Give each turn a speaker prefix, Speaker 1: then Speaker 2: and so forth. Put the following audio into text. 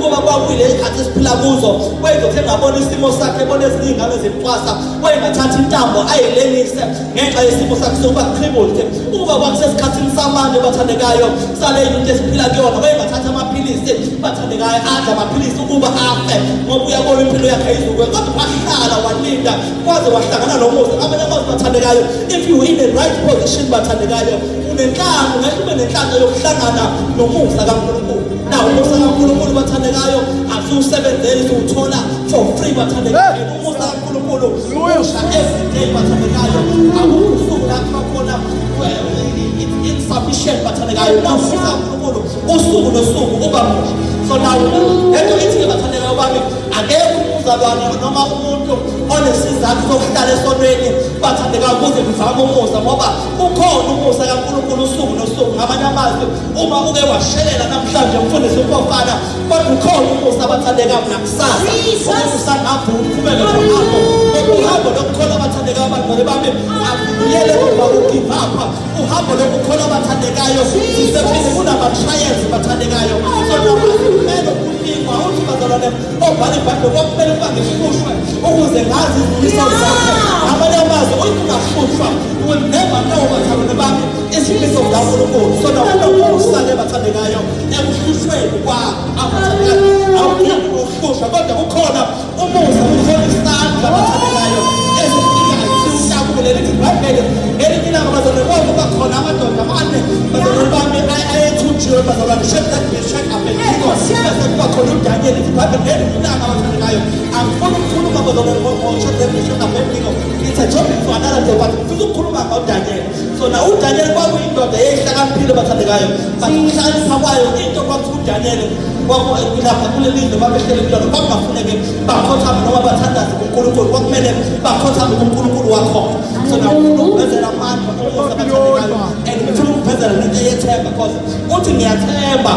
Speaker 1: ukuba kwakuyile isikhathi esiphila kuzo wayezothe ngabona isimo sakhe ebona ezinye ingane zimcwasa wayengathatha intambo ayilenise ngenxa yesimo sakhe sokuba crippled ukuba kwakusesikhathini samanje bathandekayo sale into esiphila kuyona wayengathatha amaphilisi bathandekayo adla amaphilisi ukuba afe ngoba uyabona impilo yakhe ayizukwe kodwa wahlala walinda kwaze wahlangana nomusa abanye abantu bathandekayo if you in the right position bathandekayo unenhlanga ngeke ube nenhlanhla yokuhlangana nomusa kaNkulunkulu na umusa kaNkulunkulu bathandekayo asusebenzele uthola for free bathandekayo umusa kaNkulunkulu usha every day bathandekayo akusuku lapha khona insufficient bathandekayo na umusa kaNkulunkulu usuku nosuku uba musha so now lento ithi bathandekayo bami akekho umzalwane noma umuntu onesizathu sokuhlala esonweni bathandekayo kuze kuvame umusa ngoba ukhona umusa kaNkulunkulu usuku nosuku ngamanye amazwi uma uke washelela namhlanje umfundisi umfana kodwa ukhona umusa bathandekayo nakusasa usanabu uqhubeke nohambo uhambo lokukhola bathandekayo abangcwele bami akuyele ukuba ugive up uhambo lokukhola bathandekayo sisephinde kunama trials bathandekayo so kumele ukulingwa uthi bazalwane obhala ibhayibheli kwakumele ubange ihlushwe ukuze ngazi izifiso zakhe abanye amazwi uyingahlushwa you will never know bathandekayo bami izifiso zikaNkulunkulu so nawunokusake bathandekayo ekuhlushweni kwa abathandekayo awukho ukuhlushwa kodwa kukhona umusa ukhona isandla bathandekayo ezifikayo siuhlakule lithi ibhayibheli elinye ilanga bazalwane kuba khona amadoda amane bazalwane bami ayethunjiwe bazalwane shaka abedingo bese kuba khona uDaniel ibhayibheli elinye ilanga bathandekayo angifuni ukukhuluma bazalwane shaka abedingo it's a topic for another day but ngifuna ukukhuluma ngoDaniel so na uDaniel kwakuyindoda eyihlakaniphile bathandekayo but ukuhlakanipha kwayo into kwakuthiwa uDaniel kwakulapha kulelizwe babehlele kulona kwakungafuneke bakhothame noma bathandaze kuNkulunkulu kwakumele bakhothame kuNkulunkulu wakhona so na ukuvezela amandla umusa bathandekayo and ngifuna ukuvezela nento yethemba because uthi ngithemba